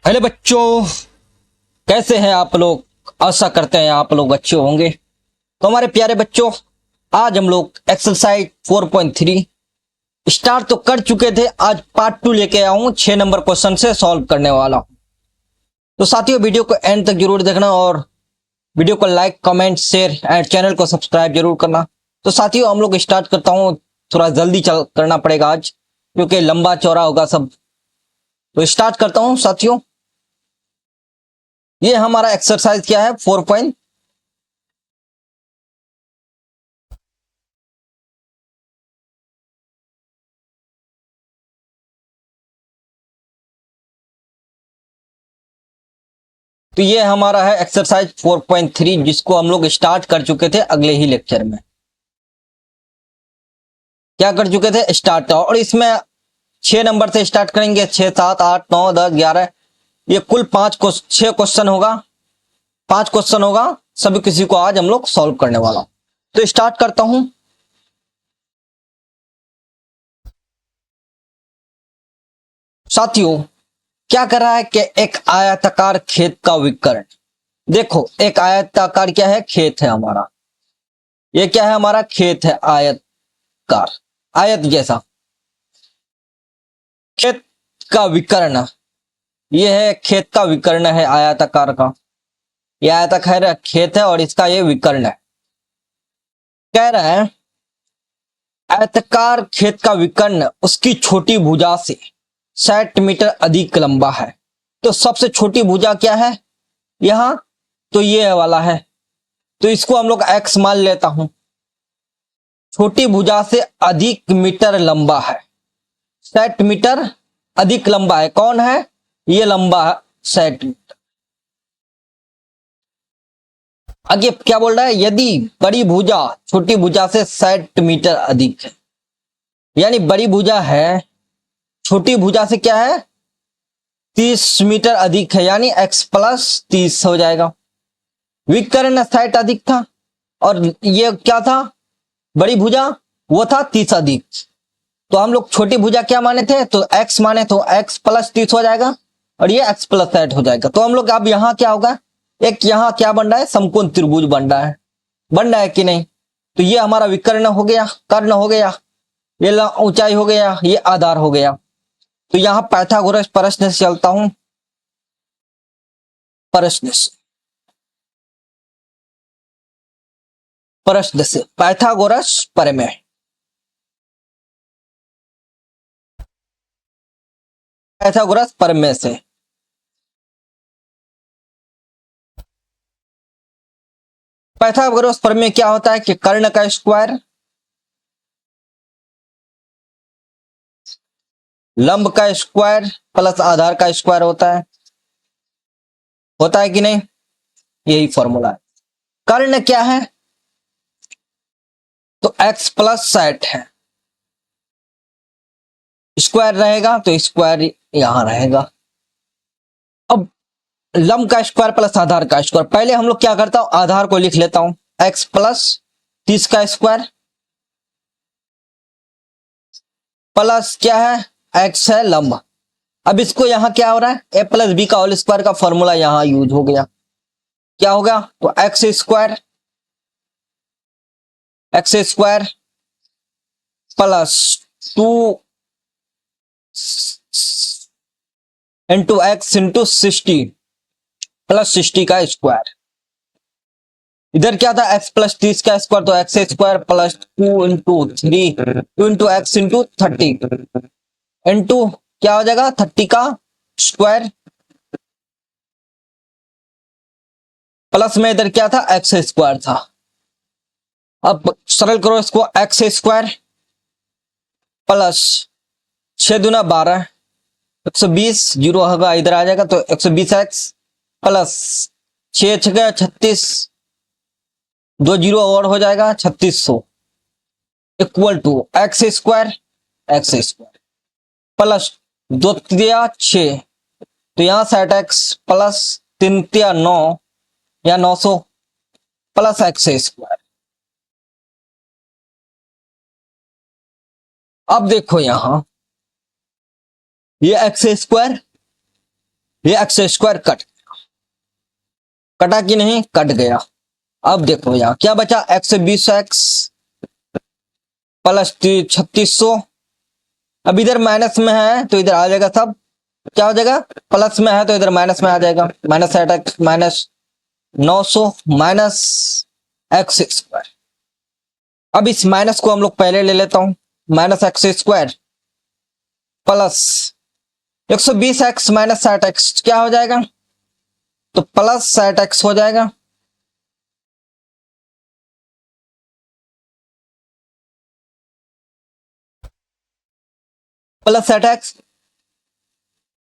Hello बच्चों, कैसे हैं आप लोग। आशा करते हैं आप लोग अच्छे होंगे। तो हमारे प्यारे बच्चों, आज हम लोग एक्सरसाइज 4.3 स्टार्ट तो कर चुके थे। आज पार्ट 2 लेके आया हूं, 6 नंबर क्वेश्चन से सॉल्व करने वाला हूं। तो साथियों, वीडियो को एंड तक जरूर देखना और वीडियो को like comment share and channel को सब्सक्राइब जरूर करना। तो साथियों, हम लोग स्टार्ट करता हूं। थोड़ा जल्दी चल करना पड़ेगा आज, क्योंकि लंबा चौड़ा होगा सब। तो स्टार्ट करता हूं साथियों। ये हमारा एक्सरसाइज क्या है, 4 तो ये हमारा है एक्सरसाइज 4.3, जिसको हम लोग स्टार्ट कर चुके थे अगले ही लेक्चर में। क्या कर चुके थे, स्टार्ट। और इसमें 6 नंबर से स्टार्ट करेंगे। 6, 7, 8, 9, 10, 11, ये कुल 6 क्वेश्चन होगा। 5 क्वेश्चन होगा, सभी किसी को आज हम लोग सॉल्व करने वाला। तो स्टार्ट करता हूं साथियों। क्या कर रहा है कि एक आयताकार खेत का विकर्ण। देखो, एक आयताकार क्या है, खेत है हमारा। ये क्या है, हमारा खेत है आयतकार, आयत जैसा खेत का विकर्ण। ये है खेत का विकर्ण है आयताकार का। यह आयताकार खेत है और इसका ये विकर्ण है। कह रहा है आयताकार खेत का विकर्ण उसकी छोटी भुजा से 60 मीटर अधिक लंबा है। तो सबसे छोटी भुजा क्या है यहां, तो ये वाला है। तो इसको हम लोग एक्स मान लेता हूं। छोटी भुजा से अधिक मीटर लंबा है, 60 मीटर अधिक लंबा है। कौन है ये, लंबा है 60 मीटर। आगे क्या बोल रहा है, यदि बड़ी भुजा छोटी भुजा से 60 मीटर अधिक है, यानी बड़ी भुजा है छोटी भुजा से क्या है 30 मीटर अधिक है, यानी x प्लस 30 हो जाएगा। विकर्ण 60 अधिक था और ये क्या था, बड़ी भुजा, वो था 30 अधिक। तो हम लोग छोटी भुजा क्या माने थे, तो x माने, तो x प्लस 30 हो जाएगा और ये x प्लस 60 हो जाएगा। तो हम लोग अब यहां क्या होगा, एक यहां क्या बन रहा है, समकोण त्रिभुज बन रहा है। बन रहा है कि नहीं। तो ये हमारा विकर्ण हो गया, कर्ण हो गया, ये ऊंचाई हो गया, ये आधार हो गया। तो यहां पाइथागोरस प्रश्न से चलता हूं। प्रश्न से प्रश्न से पाइथागोरस प्रमेय। पाइथागोरस प्रमेय से पाइथागोरस प्रमेय क्या होता है कि कर्ण का स्क्वायर लंब का स्क्वायर प्लस आधार का स्क्वायर होता है कि नहीं। यही फॉर्मूला है। कर्ण क्या है, तो x प्लस 60 है। स्क्वायर रहेगा तो स्क्वायर यहां रहेगा। अब लंब का स्क्वायर प्लस आधार का स्क्वायर, पहले हम लोग क्या करता हूं, आधार को लिख लेता हूं, x प्लस 30 का स्क्वायर प्लस क्या है, x है लंब। अब इसको यहां क्या हो रहा है, a प्लस बी का होल स्क्वायर का फॉर्मूला यहां यूज हो गया। क्या होगा, तो x square plus 2 into x into 60 plus 60 का स्क्वायर। इधर क्या था, x प्लस 30 का स्क्वायर, तो x square plus 2 into into क्या हो जाएगा, 30 का स्क्वायर प्लस में इधर क्या था, एक्स स्क्वायर था। अब सरल करो इसको, एक्स स्क्वायर प्लस 6 दूना 12, 120, जीरो होगा इधर आ जाएगा, तो 120x प्लस 6 6 36, 2 जीरो और हो जाएगा 3600 equal to x square plus 2 3 6, तो यहां 60x प्लस 3 3 9 या 900 प्लस एक्स स्क्वायर। अब देखो यहां ये एक्स स्क्वायर ये एक्स स्क्वायर कटा कि नहीं, कट गया। अब देखो यहां क्या बचा, एक्स 20x प्लस 3600। अब इधर माइनस में है तो इधर आ जाएगा सब, क्या हो जाएगा, प्लस में है तो इधर माइनस में आ जाएगा, minus 60x minus 900 minus x square. अब इस माइनस को हम लोग पहले ले लेता हूं, minus x square plus 120x minus 60x क्या हो जाएगा, तो प्लस 60x हो जाएगा। प्लस 60x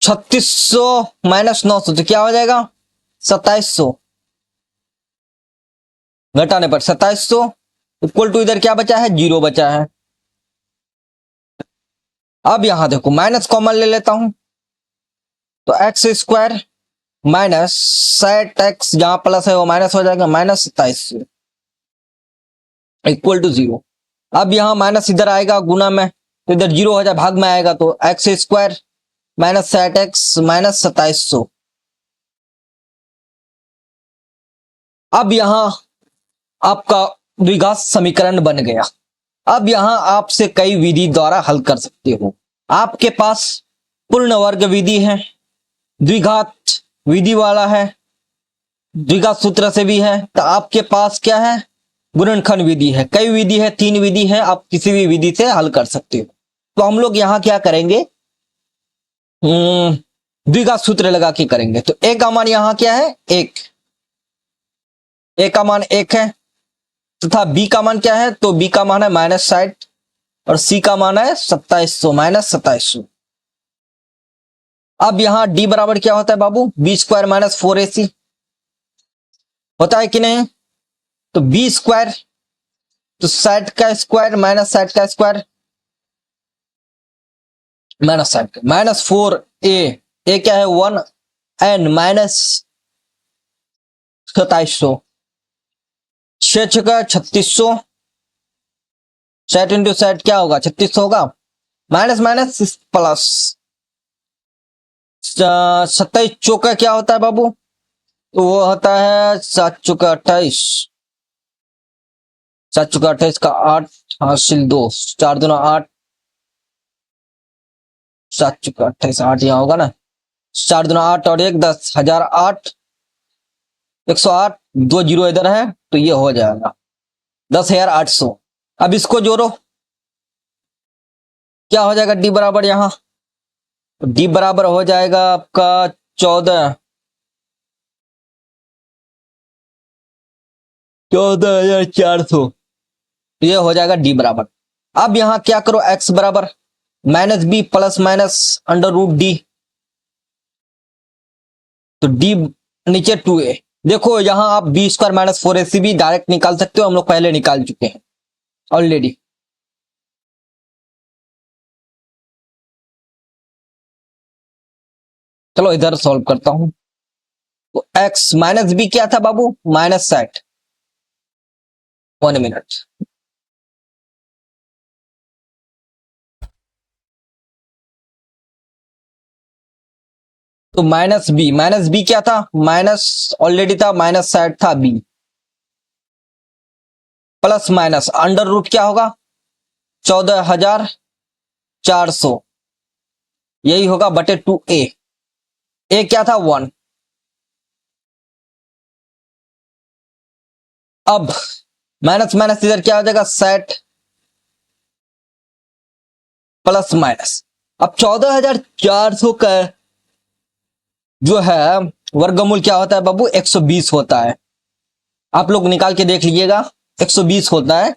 3600 माइनस 900 तो क्या हो जाएगा 2700, घटाने पर 2700 इक्वल टू इधर क्या बचा है, 0 बचा है। अब यहां देखो माइनस कॉमन ले लेता हूं, तो एक्स स्क्वायर माइनस 60x जहां प्लस है वो माइनस हो जाएगा, माइनस 2700 इक्वल टू 0। अब यहां माइनस इधर आएगा गुना में, तो इधर 0 हो जाए भाग में आएगा, तो x square minus 60x minus 2700। अब यहां आपका द्विघात समीकरण बन गया। अब यहां आपसे कई विधि द्वारा हल कर सकते हो। आपके पास पूर्ण वर्ग विधि है, द्विघात विधि वाला है, द्विघात सूत्र से भी है, तो आपके पास क्या है, गुणनखंड विधि है। कई विधि है, 3 विधि है, आप किसी भी विधि से हल कर सकते हो। तो हम लोग यहां क्या करेंगे, द्विघात सूत्र लगा के करेंगे। तो ए का मान यहां क्या है, 1, ए का मान 1 है, तथा बी का मान क्या है, तो बी का मान है माइनस 60 और सी का मान है 2700 माइनस 2700। अब यहां डी बराबर क्या होता है बाबू, बी स्क्वायर माइनस 4ac होता है कि नहीं, तो बी स्क्वायर तो 60 का स्क्वायर माइनस 60 का स्क्वायर माइनस 60 माइनस 4a क्या है 1 एन माइनस 2700, 6 का 3600, 60 इंटू 60 क्या होगा 3600 होगा, माइनस माइनस प्लस 27 चौका क्या होता है बाबू, तो वो होता है 7 चौका 28, 7 चौका 28 का 8 हासिल 2, 4 दूना 8, 7 चौका 28 8 यहाँ होगा ना, 4 दूना 8 और 1 10 1008 108 2 जीरो इधर है तो ये हो जाएगा 10,800। अब इसको जोड़ो क्या हो जाएगा, डी बराबर यहां डी बराबर हो जाएगा आपका 14,400, ये हो जाएगा डी बराबर। अब यहां क्या करो, एक्स बराबर minus B plus minus under root d, तो डी नीचे 2a। देखो यहां आप बी स्क्वायर माइनस 4ac भी डायरेक्ट निकाल सकते हो, हम लोग पहले निकाल चुके हैं ऑलरेडी। चलो इधर सॉल्व करता हूं, तो एक्स माइनस बी क्या था बाबू, माइनस 60, 1 मिनट। तो माइनस बी क्या था, माइनस ऑलरेडी था, माइनस 60 था B, plus minus under root क्या होगा 14,400, यही होगा बटे 2a, ए क्या था 1। अब माइनस माइनस इधर क्या हो जाएगा 60 प्लस माइनस, अब 14,400 का जो है वर्गमूल क्या होता है बाबू 120 होता है, आप लोग निकाल के देख लीजिएगा 120 होता है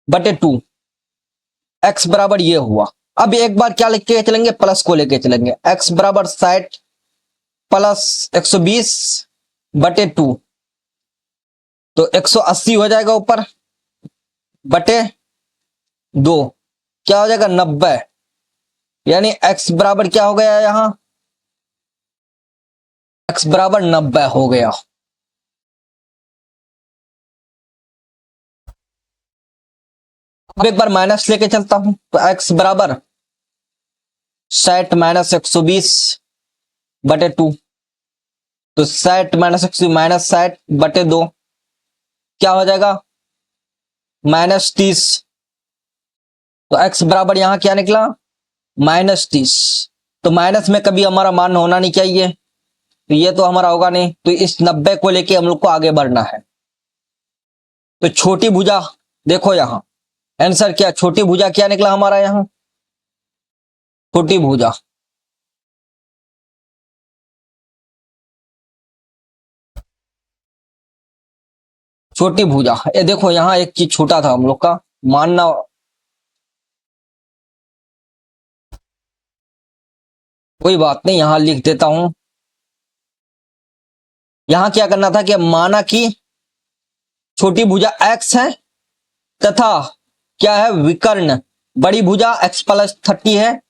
बटे 2, एक्स बराबर ये हुआ। अब एक बार क्या लेके चलेंगे, प्लस को लेके चलेंगे, एक्स बराबर 60 प्लस 120 बटे 2, तो 180 हो जाएगा ऊपर बटे 2, क्या हो जाएगा 90, यानी एक्स बराबर क्या हो गया यहां, एक्स बराबर 90 हो गया। अब एक बार माइनस लेके चलता हूं, तो एक्स बराबर 60 माइनस 120 बटे 2, तो 60 माइनस 60 माइनस 60 बटे 2 क्या हो जाएगा, -30। तो x बराबर यहां क्या निकला, -30। तो माइनस में कभी हमारा मान होना नहीं चाहिए, तो ये तो हमारा होगा नहीं, तो इस 90 को लेके हम लोग को आगे बढ़ना है। तो छोटी भुजा देखो यहां आंसर क्या, छोटी भुजा क्या निकला हमारा यहां, छोटी भुजा। छोटी भुजा ये देखो यहां एक चीज छोटा था हम लोग का मानना, कोई बात नहीं यहां लिख देता हूं। यहां क्या करना था कि माना कि छोटी भुजा x है तथा क्या है विकर्ण बड़ी भुजा x+30 है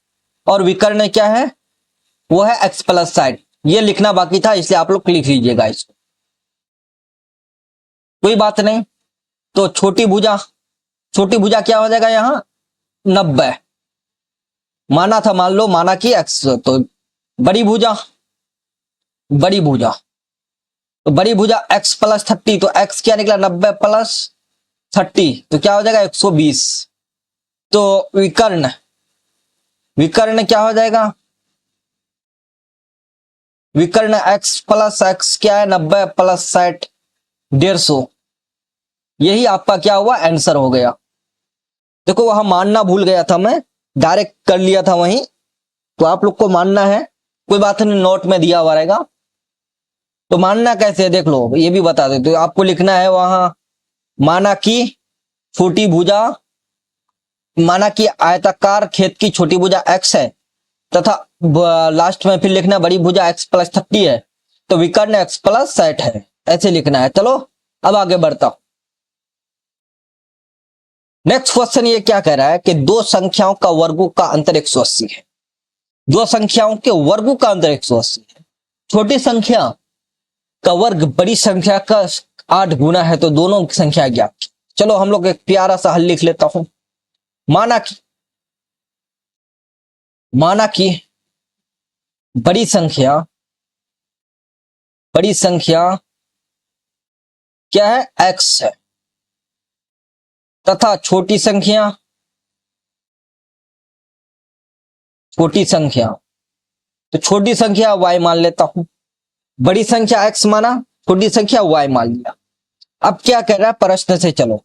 और विकर्ण क्या है वो है x+60। ये लिखना बाकी था इसलिए आप लोग लिख लीजिएगा इसको, कोई बात नहीं। तो छोटी भुजा क्या हो जाएगा यहां 90, माना था मान लो माना कि x, तो बड़ी भुजा तो बड़ी भुजा x+30, तो x क्या निकला 90 प्लस 30, तो क्या हो जाएगा 120। तो विकर्ण क्या हो जाएगा, विकर्ण x+x क्या है 90 प्लस 60 150। यही आपका क्या हुआ आंसर हो गया। देखो वहां मानना भूल गया था मैं, डायरेक्ट कर लिया था वहीं, तो आप लोग को मानना है, कोई बात नहीं नोट में दिया हुआ रहेगा। तो मानना कैसे है देख लो, ये भी बता दे, तो आपको लिखना है वहां माना कि छोटी भुजा, माना कि आयताकार खेत की छोटी भुजा x है तथा लास्ट में फिर लिखना बड़ी भुजा x+30 है, तो विकर्ण x+60 है, ऐसे लिखना है। चलो अब आगे बढ़ता हूं। नेक्स्ट क्वेश्चन ये क्या कह रहा है कि दो संख्याओं का वर्गों का अंतर 180 है। दो संख्याओं के वर्गों का अंतर 180 है। छोटी संख्या का वर्ग बड़ी संख्या का 8 गुना है, तो दोनों की संख्या ज्ञात। चलो हम लोग एक प्यारा सा हल लिख लेता हूं। माना कि बड़ी संख्या क्या है x है तथा छोटी संख्या तो छोटी संख्या y मान लेता हूं, बड़ी संख्या x माना, छोटी संख्या y मान लिया। अब क्या कह रहा है प्रश्न से, चलो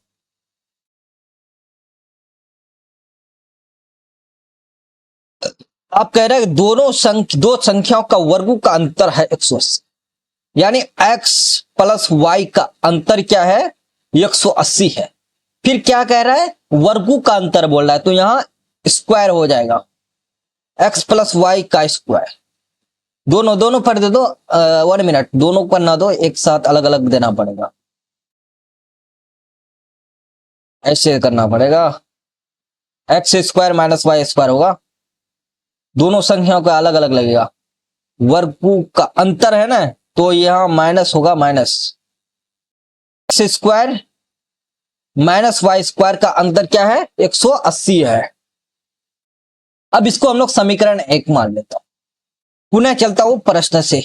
आप कह रहे हैं दो संख्याओं का वर्गों का अंतर है 180, यानी x प्लस y का अंतर क्या है 180 है। फिर क्या कह रहा है वर्गों का अंतर बोल रहा है, तो यहां स्क्वायर हो जाएगा x प्लस वाई का स्क्वायर। दोनों पर दे दो, 1 मिनट, दोनों पर ना दो, एक साथ अलग अलग देना पड़ेगा, ऐसे करना पड़ेगा। X square minus y square होगा, दोनों संख्याओं का अलग अलग लगेगा, वर्गों का अंतर है ना, तो यहां माइनस होगा, minus x square minus y square का अंतर क्या है 180 है। अब इसको हम लोग समीकरण 1 मान लेता हूं। पुनः चलता हूं प्रश्न से,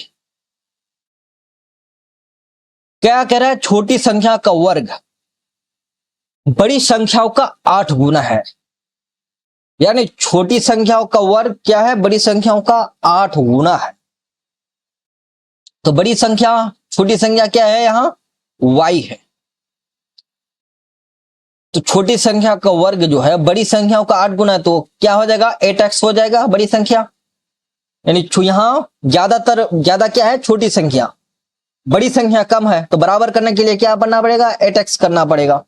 क्या कह रहा है छोटी संख्या का वर्ग बड़ी संख्याओं का 8 गुना है, यानी छोटी संख्याओं का वर्ग क्या है बड़ी संख्याओं का 8 गुना है। तो बड़ी संख्या छोटी संख्या क्या है यहां y है, तो छोटी संख्या का वर्ग जो है बड़ी संख्याओं का 8 गुना है, तो क्या हो जाएगा 8x हो जाएगा बड़ी संख्या, यानी यहां ज्यादा क्या है छोटी संख्या, बड़ी संख्या कम है, तो बराबर करने के लिए क्या करना पड़ेगा 8x करना पड़ेगा।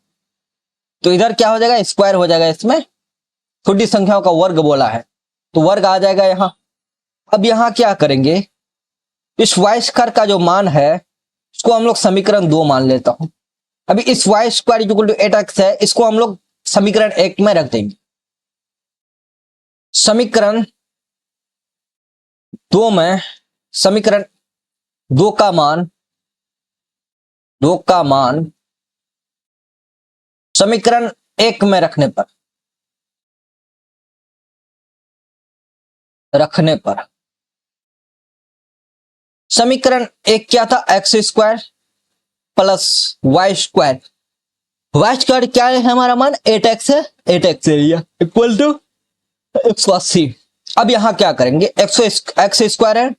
तो इधर क्या हो जाएगा स्क्वायर हो जाएगा, इसमें छोटी संख्याओं का वर्ग बोला है तो वर्ग आ जाएगा यहां। अब यहां क्या करेंगे, इस y स्क्वायर का जो मान है इसको हम लोग समीकरण 2 मान लेता हूं। अभी इस y square equal to 8x है, इसको हम लोग समीकरण 1 में रख देंगे। समीकरण 2 में समीकरण 2 का मान समीकरण 1 में रखने पर समीकरण एक क्या था, x square plus y square. Y square क्या है हमारा मान, 8x है, 8x एरिया इक्वल टू 180। अब यहां क्या करेंगे, एक्स स्क्वायर है,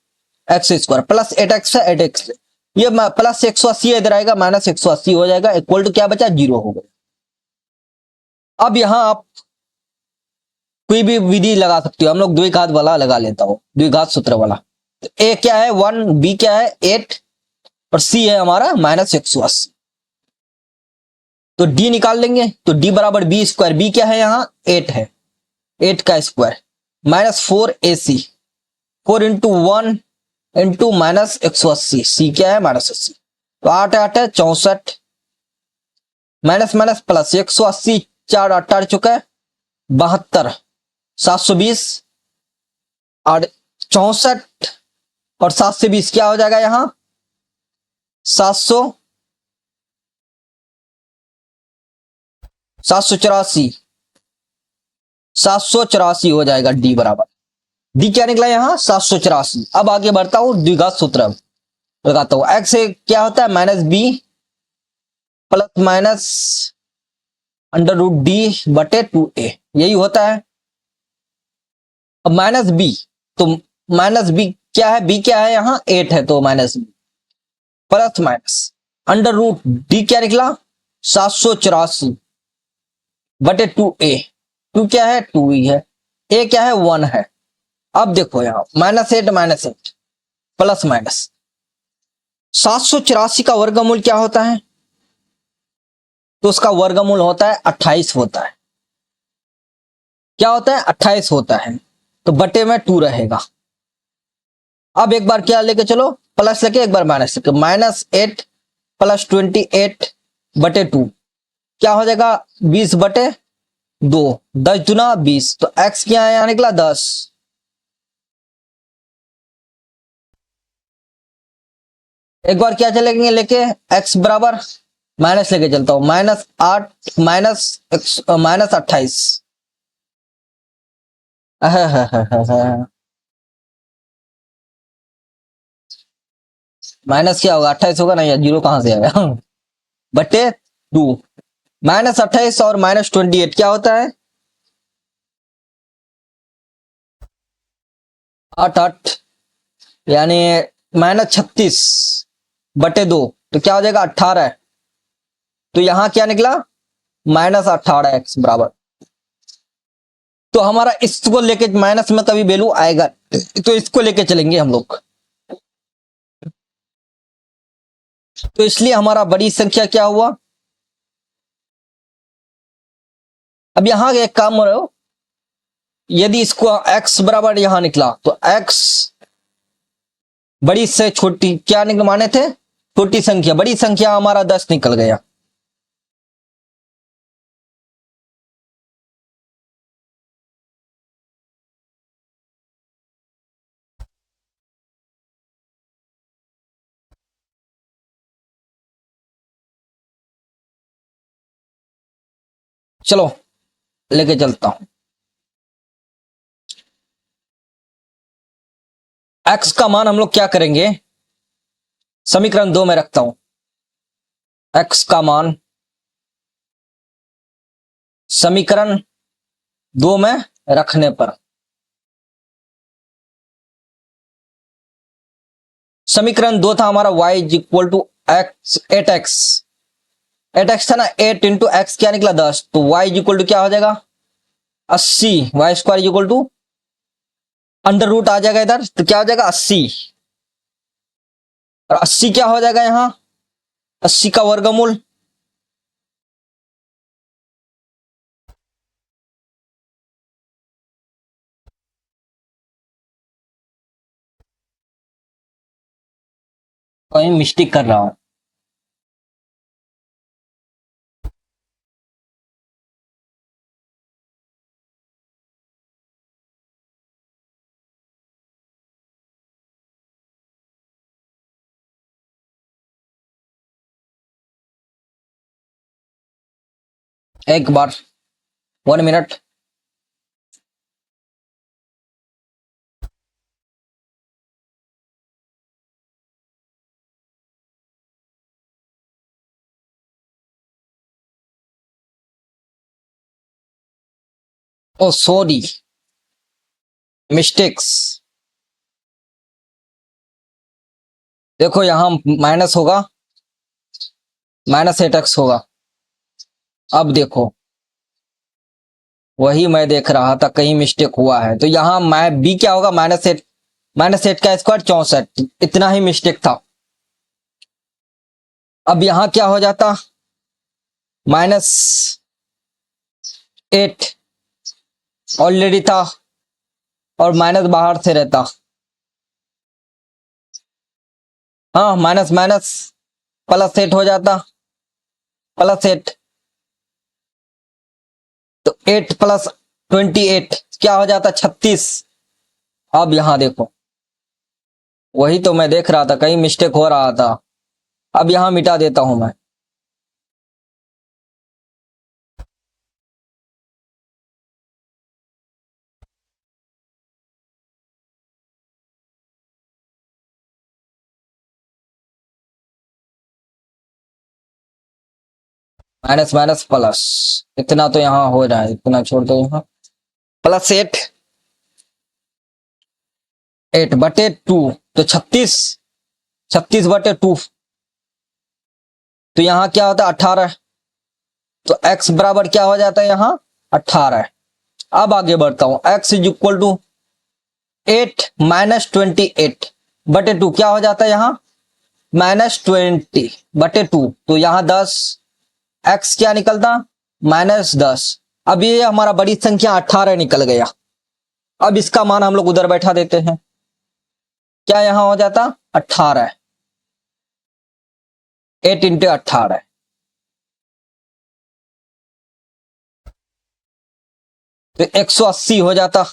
एक्स स्क्वायर प्लस 8x है, 8x, ये प्लस 180 इधर आएगा, माइनस 180 हो जाएगा, इक्वल टू क्या बचा, 0 हो गया। अब यहां आप कोई भी विधि लगा सकते हो, हम लोग द्विघात वाला लगा लेता हूं, द्विघात सूत्र वाला। तो ए क्या है 1, बी क्या है 8 और सी है हमारा माइनस 180। तो डी निकाल लेंगे, तो डी बराबर बी स्क्वायर, बी क्या है यहाँ 8 है, 8 का square minus 4ac, 4 into 1 into minus 180, सी क्या है माइनस 80। तो 8 8 है 64, माइनस माइनस प्लस 180, 4 8 आ चुका है 72, 720 और 64 और 7 से 20 क्या हो जाएगा यहां 700, 784, 784 हो जाएगा डी बराबर, डी क्या निकला यहां 784। अब आगे बढ़ता हूं, द्विघात सूत्र लगाता हूं, एक्स क्या होता है minus B plus minus under root D बटे 2a, यही होता है। अब माइनस बी, तो माइनस बी क्या है, बी क्या है यहां 8 है, तो minus B plus minus under root D क्या निकला 784 बटे 2a, 2 क्या है 2 है, a क्या है 1 है। अब देखो यहां माइनस 8 प्लस माइनस 784 का वर्गमूल क्या होता है, तो उसका वर्गमूल होता है 28 होता है, क्या होता है 28 होता है, तो बटे में 2 रहेगा। अब एक बार क्या लेके चलो, प्लस लेके एक बार माइनस लेके, -8 प्लस 28 बटे 2 क्या हो जाएगा 20 बटे 2, 10 दुना 20, तो x क्या है यहां निकला 10। एक बार क्या चलेंगे लेके, x बराबर माइनस लेके चलता हूं, -8 -28, माइनस क्या होगा 28 होगा ना, या जीरो कहां से आया बटे 2, -28 और -28 क्या होता है 8 8, यानी -36 बटे 2, तो क्या हो जाएगा 18, तो यहां क्या निकला -18x बराबर। तो हमारा इसको लेके माइनस में कभी वैल्यू आएगा, तो इसको लेके चलेंगे हम लोग, तो इसलिए हमारा बड़ी संख्या क्या हुआ। अब यहां एक काम हो रहा हो, यदि इसको x बराबर यहां निकला, तो x बड़ी से छोटी क्या निकल माने थे, छोटी संख्या, बड़ी संख्या हमारा 10 निकल गया। चलो लेके चलता हूं, x का मान हम लोग क्या करेंगे, समीकरण 2 में रखता हूं, x का मान समीकरण 2 में रखने पर, समीकरण 2 था हमारा y is equal to x 8x, 8x था ना, 8 इंटू एक्स क्या निकला 10, तो y इज इक्वल टू क्या हो जाएगा 80, y square is equal to under root आ जाएगा इधर, तो क्या हो जाएगा 80, और 80 क्या हो जाएगा यहां 80 का वर्गमूल, कहीं मिस्टेक कर रहा हूं, एक बार 1 मिनट। ओ सॉरी, मिस्टेक्स। देखो यहां माइनस होगा, -8x होगा। अब देखो, वही मैं देख रहा था कहीं मिस्टेक हुआ है, तो यहां मैं बी क्या होगा, -8, -8 का स्क्वायर 64, इतना ही मिस्टेक था। अब यहां क्या हो जाता, -8 ऑलरेडी था और माइनस बाहर से रहता। हाँ, माइनस माइनस +8 हो जाता, +8, तो 8 + 28 क्या हो जाता, 36। अब यहां देखो, वही तो मैं देख रहा था कहीं मिस्टेक हो रहा था। अब यहां मिटा देता हूं मैं। माइनस माइनस प्लस, इतना तो यहां हो रहा है, इतना छोड़ दो यहां। +8, 8/2, तो 36, 36/2, तो यहां क्या होता है, 18। तो x बराबर क्या हो जाता है यहां, 18। अब आगे बढ़ता हूं, x इज इक्वल टू 8 - 28/2 क्या हो जाता है यहां, -20/2, तो यहां 10, x क्या निकलता, -10। अब ये हमारा बड़ी संख्या 18 निकल गया। अब इसका मान हम लोग उधर बैठा देते हैं, क्या यहां हो जाता, 18, 8 × 18, तो 180 हो जाता।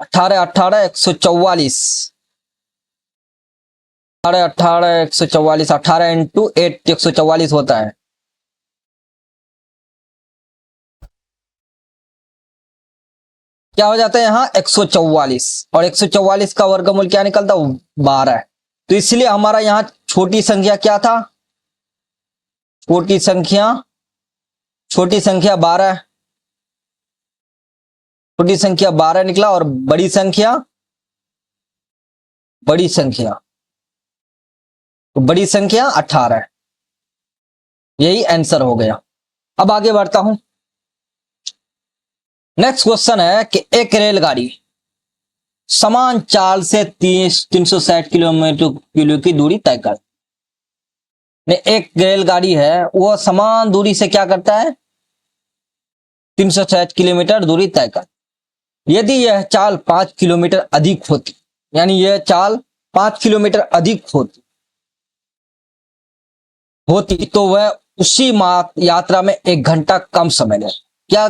18 18 144, 18 18 144, 18 × 8 144 होता है। क्या हो जाता है यहां, 144, और 144 का वर्गमूल क्या निकलता, 12। तो इसलिए हमारा यहां छोटी संख्या क्या था, छोटी संख्या, छोटी संख्या 12, छोटी संख्या 12 निकला, और बड़ी संख्या, बड़ी संख्या, तो बड़ी संख्या 18, यही आंसर हो गया। अब आगे बढ़ता हूं। नेक्स्ट क्वेश्चन है कि एक रेलगाड़ी समान चाल से 360 किलोमीटर की दूरी तय कर, एक रेलगाड़ी है वो समान दूरी से क्या करता है, 360 किलोमीटर दूरी तय कर। यदि यह चाल 5 किलोमीटर अधिक होती, यानी यह चाल 5 किलोमीटर अधिक होती होती तो वह उसी यात्रा में 1 घंटा कम समय लेता। क्या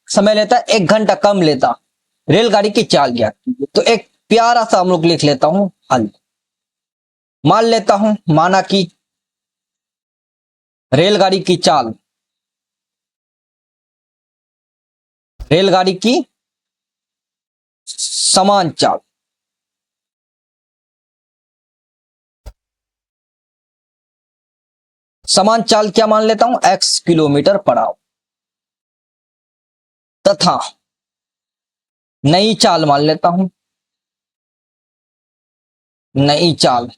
समय लेता, 1 घंटा कम लेता। रेलगाड़ी की चाल ज्ञात कीजिए। तो एक प्यारा सा हम लोग लिख लेता हूं हल। मान लेता हूं, माना कि रेलगाड़ी की चाल, रेलगाड़ी की समान चाल, समान चाल क्या मान लेता हूं, x किलोमीटर/आवर, तथा नई चाल मान लेता हूं, नई चाल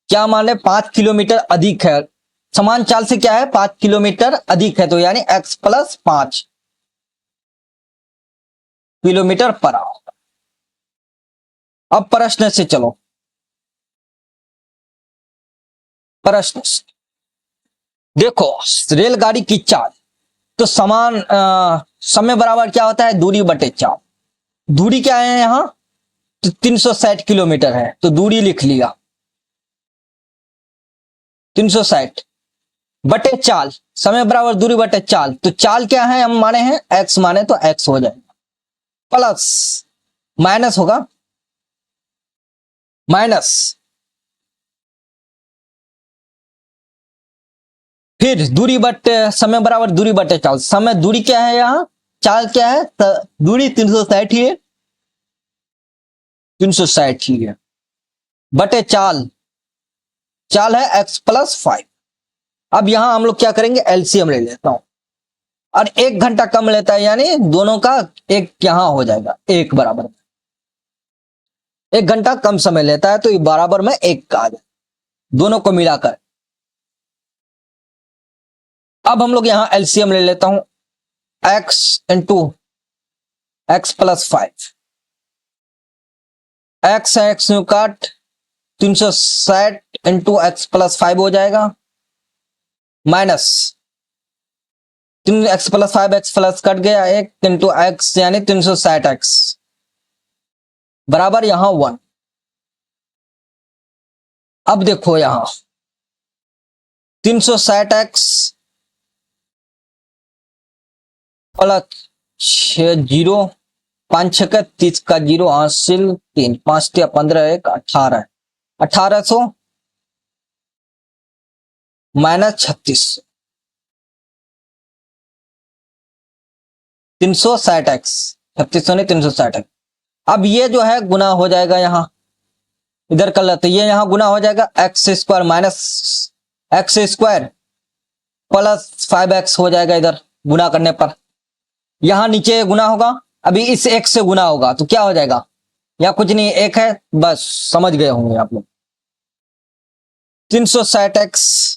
क्या मान ले, 5 किलोमीटर अधिक है। समान चाल से क्या है, 5 किलोमीटर अधिक है, तो यानी x + 5 किलोमीटर/आवर। अब प्रश्न से चलो, प्रश्न से देखो, रेलगाड़ी की चाल, तो समान समय बराबर क्या होता है, दूरी बटे चाल। दूरी क्या है यहां, तो 360 किलोमीटर है, तो दूरी लिख लिया 360 बटे चाल, समय बराबर दूरी बटे चाल। तो चाल क्या है, हम माने हैं x, माने तो x हो जाएगा, प्लस माइनस होगा, माइनस, फिर दूरी बटे समय बराबर दूरी बटे चाल। समय दूरी क्या है यहां, चाल क्या है, दूरी 360 ही है, 360 ही है, बटे चाल, चाल है x + 5। अब यहां हम लोग क्या करेंगे, एलसीएम ले लेता हूं, और 1 घंटा कम लेता है, यानी दोनों का एक यहां हो जाएगा, एक बराबर, 1 घंटा कम समय लेता है तो ये बराबर में 1 का आ जाए, दोनों को मिलाकर। अब हम लोग यहां एलसीएम ले लेता हूं, x into x plus 5, x x new काट, 360 इंटू एक्स प्लस 5 हो जाएगा, minus 3x plus 5 x plus cut गया, 1 इंटू एक्स यानी 360x बराबर यहां 1। अब देखो यहां 360x प्लस 6 जीरो, 5 6 का 30 का जीरो हासिल, 3 5 15 1 18, 1800 माइनस 36, 360x, 3600 नहीं 360x। अब ये जो है गुना हो जाएगा, यहां इधर कर लेते, ये यहां गुना हो जाएगा, x square minus x square plus 5x हो जाएगा इधर गुना करने पर, यहां नीचे गुना होगा, अभी इस एक से गुना होगा तो क्या हो जाएगा, या कुछ नहीं, एक है बस, समझ गए होंगे आप लोग। 360x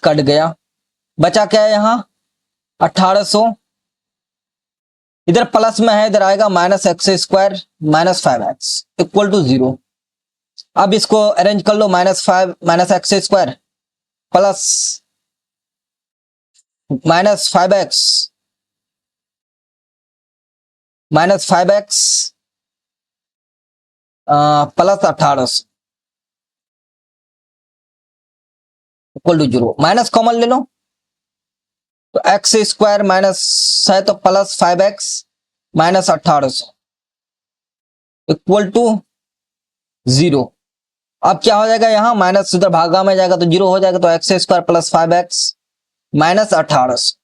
कट गया, बचा क्या है यहां 1800, इधर प्लस में है, इधर आएगा minus x square minus 5x equal to 0। अब इसको अरेंज कर लो, -5 minus x square plus -5x plus 1800 equal to 0, minus common ले लो तो एक्स स्क्वायर माइनस है तो plus 5x minus 1800 equal to 0। अब क्या हो जाएगा, यहां माइनस इधर भागा में जाएगा तो 0 हो जाएगा, तो x square plus 5x minus 1800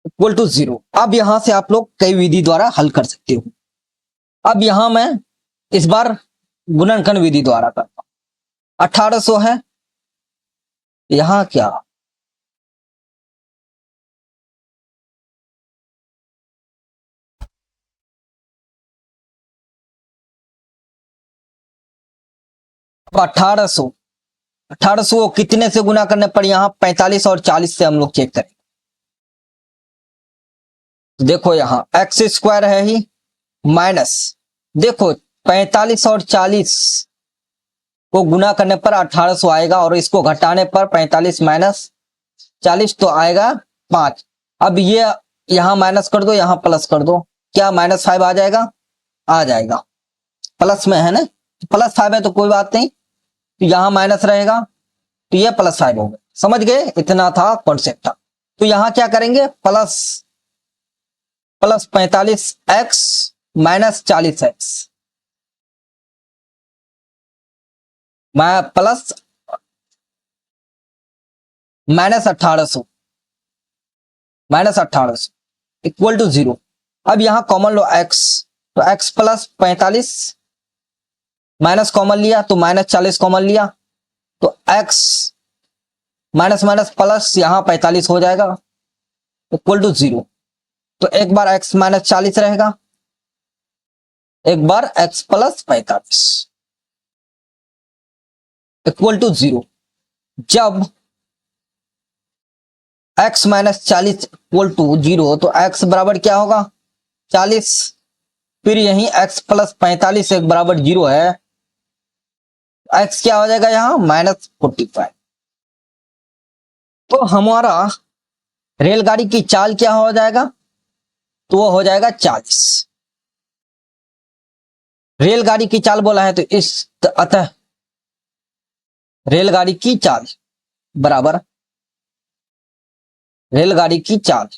equal to 0। अब यहां से आप लोग कई विधि द्वारा हल कर सकते हो। अब यहां मैं इस बार गुणनखंड विधि द्वारा करता हूं, 1800 है, यहां क्या, अब 1800 को कितने से गुना करने पर, यहां 45 और 40 से हम लोग चेक करें, तो देखो यहां एक्स स्क्वायर है ही, माइनस देखो 45 और 40 को गुना करने पर 1800 आएगा, और इसको घटाने पर 45 माइनस 40 तो आएगा 5। अब ये यहां माइनस कर दो, यहां प्लस कर दो, क्या -5 आ जाएगा, आ जाएगा, प्लस में है ना, प्लस 5 है तो कोई बात नहीं, तो यहां माइनस रहेगा तो ये +5 हो गया, समझ गए, इतना था कॉन्सेप्ट था। तो यहां क्या करेंगे, plus 45x minus 40x, plus minus 1800 equal to 0। अब यहां कॉमन लो x, तो x प्लस 45 माइनस कॉमन लिया तो -40 कॉमन लिया, तो x माइनस माइनस प्लस यहां 45 हो जाएगा इक्वल टू 0। तो एक बार x माइनस 40 रहेगा, एक बार x प्लस 45 इक्वल टू 0। जब x माइनस 40 इक्वल टू 0 तो x बराबर क्या होगा 40, फिर यही x प्लस 45 एक बराबर 0 है, x क्या हो जाएगा यहां -45। तो हमारा रेलगाड़ी की चाल क्या हो जाएगा, तो वो हो जाएगा 40। रेलगाड़ी की चाल बोला है तो इस अतः रेलगाड़ी की चाल बराबर रेलगाड़ी की चाल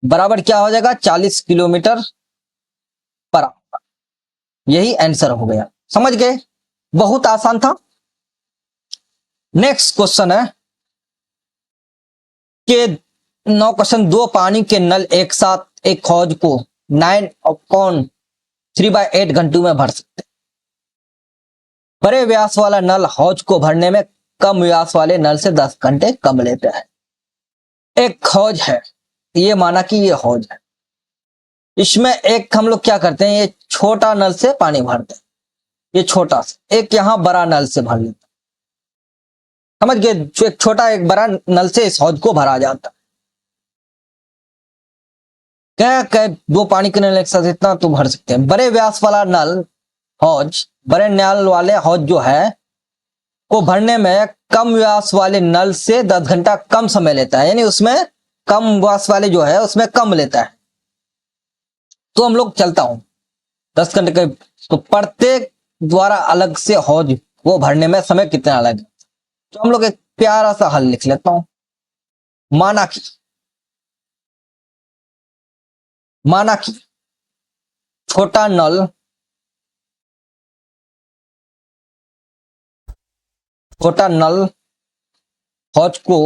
बराबर क्या हो जाएगा 40 किलोमीटर पर आवर। यही आंसर हो गया, समझ गए, बहुत आसान था। नेक्स्ट क्वेश्चन है कि 9 क्वेश्चन, 2 पानी के नल एक साथ एक हौज को 9/3/8 घंटों में भर सकते हैं। बड़े व्यास वाला नल हौज को भरने में कम व्यास वाले नल से 10 घंटे कम लेता है। एक हौज है, ये माना कि ये हौज है, इसमें एक हम लोग क्या करते हैं, ये छोटा नल से पानी भरते हैं, ये छोटा सा, एक यहां बड़ा नल से भर लेते हैं। समझ गए, जो एक छोटा एक बड़ा नल से इस हौज को भरा जाता है। क्या क्या दो पानी के नल एक साथ इतना तो भर सकते हैं। बड़े व्यास वाला नल हौज, बड़े नल वाले हौज जो है को भरने में कम व्यास वाले नल से 10 घंटा कम समय लेता है, यानी उसमें कम व्यास वाले जो है उसमें कम लेता है। तो हम लोग चलता हूं 10 घंटे के, तो प्रत्येक द्वारा अलग से हौज को भरने में समय कितना लगे। तो हम लोग एक प्यारा सा हल लिख लेता हूं। माना कि छोटा नल हौज को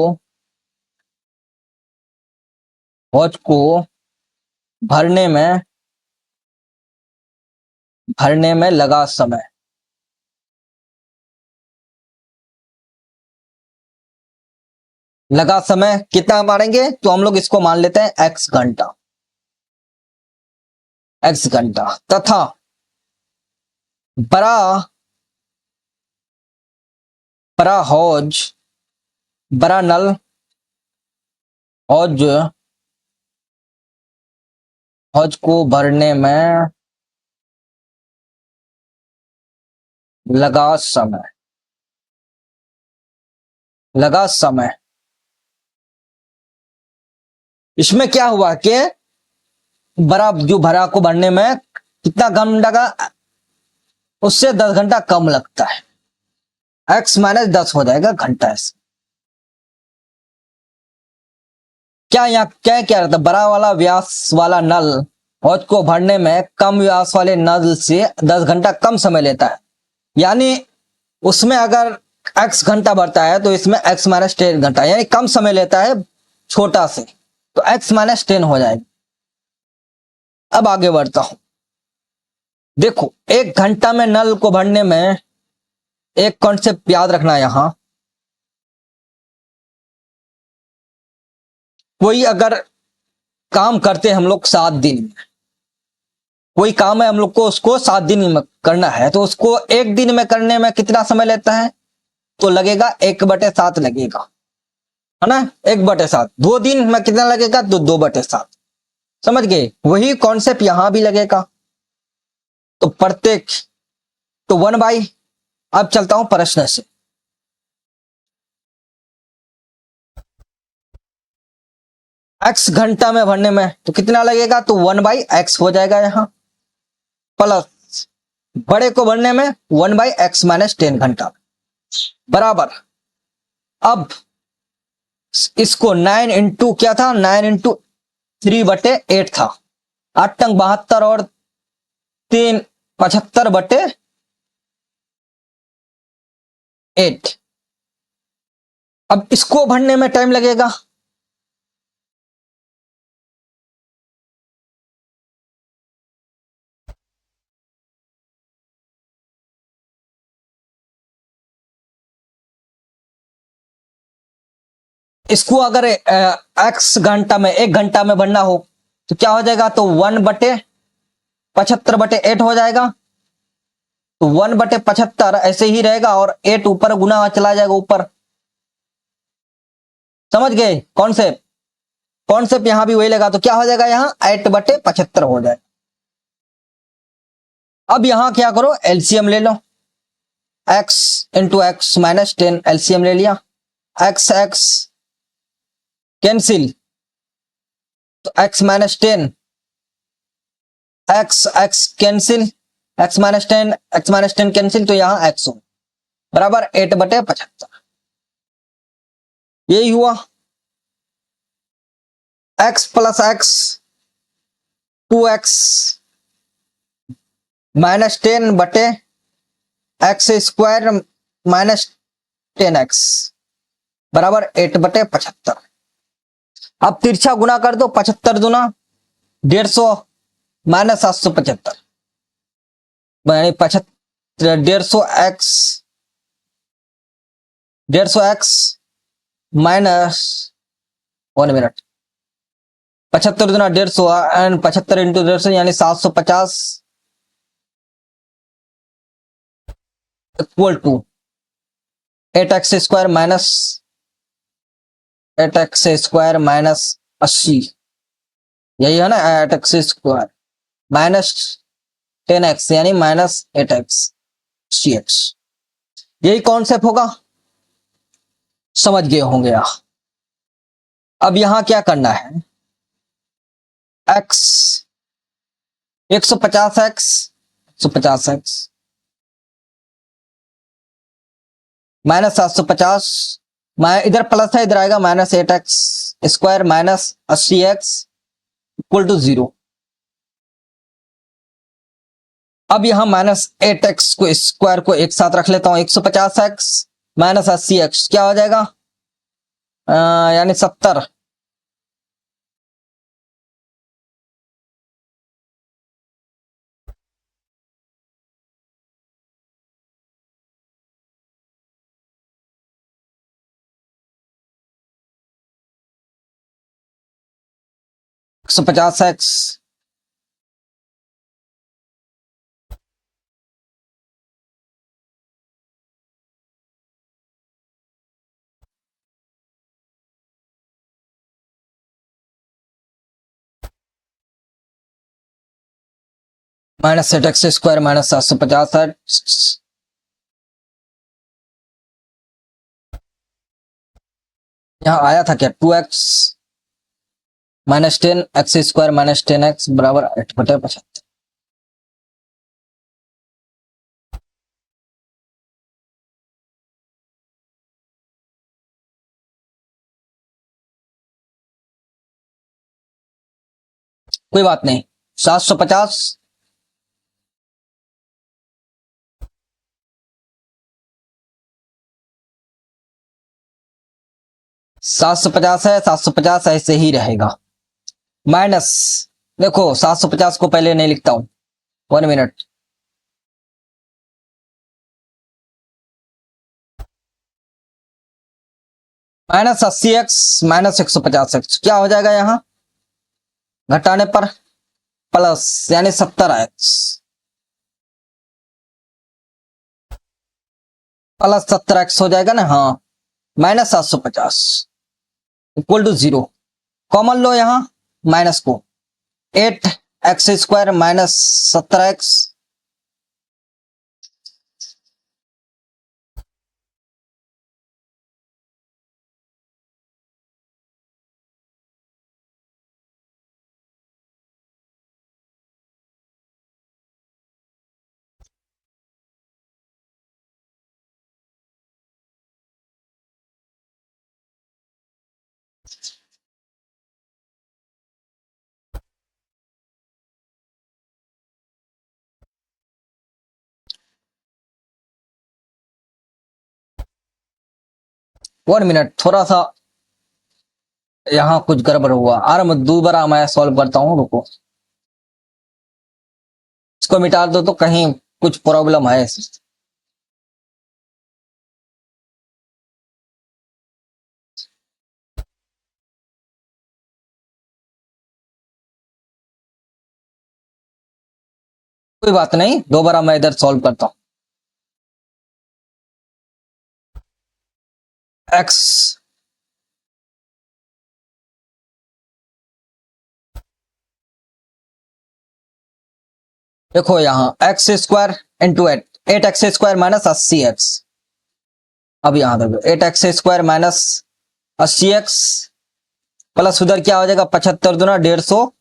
भरने में लगा समय, कितना मानेंगे, तो हम लोग इसको मान लेते हैं x घंटा तथा बड़ा नल हौज को भरने में लगा समय। इसमें क्या हुआ कि बड़ा जो भरा को भरने में कितना कम लगा, उससे 10 घंटा कम लगता है, x माइनस 10 हो जाएगा घंटा। ऐसे क्या यहाँ क्या रहता, बड़ा वाला व्यास वाला नल हौज को भरने में कम व्यास वाले नल से 10 घंटा कम समय लेता है, यानी उसमें अगर x घंटा भरता है तो इसमें x माइनस 10 घंटा, यानी कम समय लेता है छोटा से, तो x माइनस 10 हो जाएगा। अब आगे बढ़ता हूं, देखो 1 घंटा में नल को भरने में एक कॉन्सेप्ट याद रखना, यहां कोई अगर काम करते हम लोग 7 दिन में, कोई काम है हम लोग को उसको 7 दिन में करना है, तो उसको 1 दिन में करने में कितना समय लेता है, तो लगेगा 1/7 लगेगा, है ना, 1/7। 2 दिन में कितना लगेगा, तो 2/7। समझ गए, वही कॉन्सेप्ट यहां भी लगेगा। तो प्रत्येक, तो 1/, अब चलता हूं प्रश्न से। x घंटा में भरने में तो कितना लगेगा, तो 1/x हो जाएगा यहां, प्लस बड़े को भरने में 1/x माइनस 10 घंटा बराबर। अब इसको 9 इंटू क्या था, 9 इंटू 3/8 था, 8 टंग 72 और 3 75/8। अब इसको भरने में टाइम लगेगा, इसको अगर x घंटा में 1 घंटा में भरना हो तो क्या हो जाएगा, तो 1/75/8 हो जाएगा। तो 1/75 ऐसे ही रहेगा और 8 ऊपर गुना चला जाएगा ऊपर। समझ गए कॉन्सेप्ट यहां भी वही लगा, तो क्या हो जाएगा, यहां 8/75 हो जाए। अब यहां क्या करो, एलसीएम ले लो, x into x minus 10 LCM ले लिया, x कैंसिल, तो x minus 10 x cancel, x minus 10 cancel, तो यहां x हो बराबर 8/75। यही हुआ, x plus x 2x minus 10/x square minus 10x बराबर 8/75। अब तिरछा गुना कर दो, 75 दूना 150 माइनस 775, यानी 150x 150x minus 1 minute 75 Guna 150 and 75 into 150 यानी 750 equal to 8x square minus 80, यही है ना 8x स्क्वायर माइनस 10x यानी माइनस 8x cx, यही कॉन्सेप्ट होगा, समझ गए होंगे आप। अब यहां क्या करना है, x 150x माइनस 750, इधर प्लस है, इधर आएगा minus 8x square minus 80x equal to 0। अब यहां माइनस 8x को स्क्वायर को एक साथ रख लेता हूं, 150x माइनस 80x क्या हो जाएगा, यानी 70। एक 150x minus 8x square minus 750x, यहां आया था क्या 2x minus 10x square minus 10x बराबर 8/75। कोई बात नहीं, 750 750 है, 750 ऐसे ही रहेगा, माइनस देखो 750 को पहले नहीं लिखता हूं, 1 minute, minus 80x minus 150x क्या हो जाएगा, यहां घटाने पर प्लस यानी 70x प्लस 70x हो जाएगा ना, हाँ माइनस 750 इक्वल टू 0, कॉमन लो यहां माइनस को, 8x square minus 70x one minute, थोड़ा सा यहां कुछ गड़बड़ हुआ, आराम दोबारा मैं सॉल्व करता हूं, रुको इसको मिटा दो तो कहीं कुछ प्रॉब्लम है। कोई बात नहीं, दोबारा मैं इधर सॉल्व करता हूं, x देखो यहां x square into 8x square minus 80x, अब यहां देखो 8x square minus 80x plus उधर क्या हो जाएगा 75 दूना 150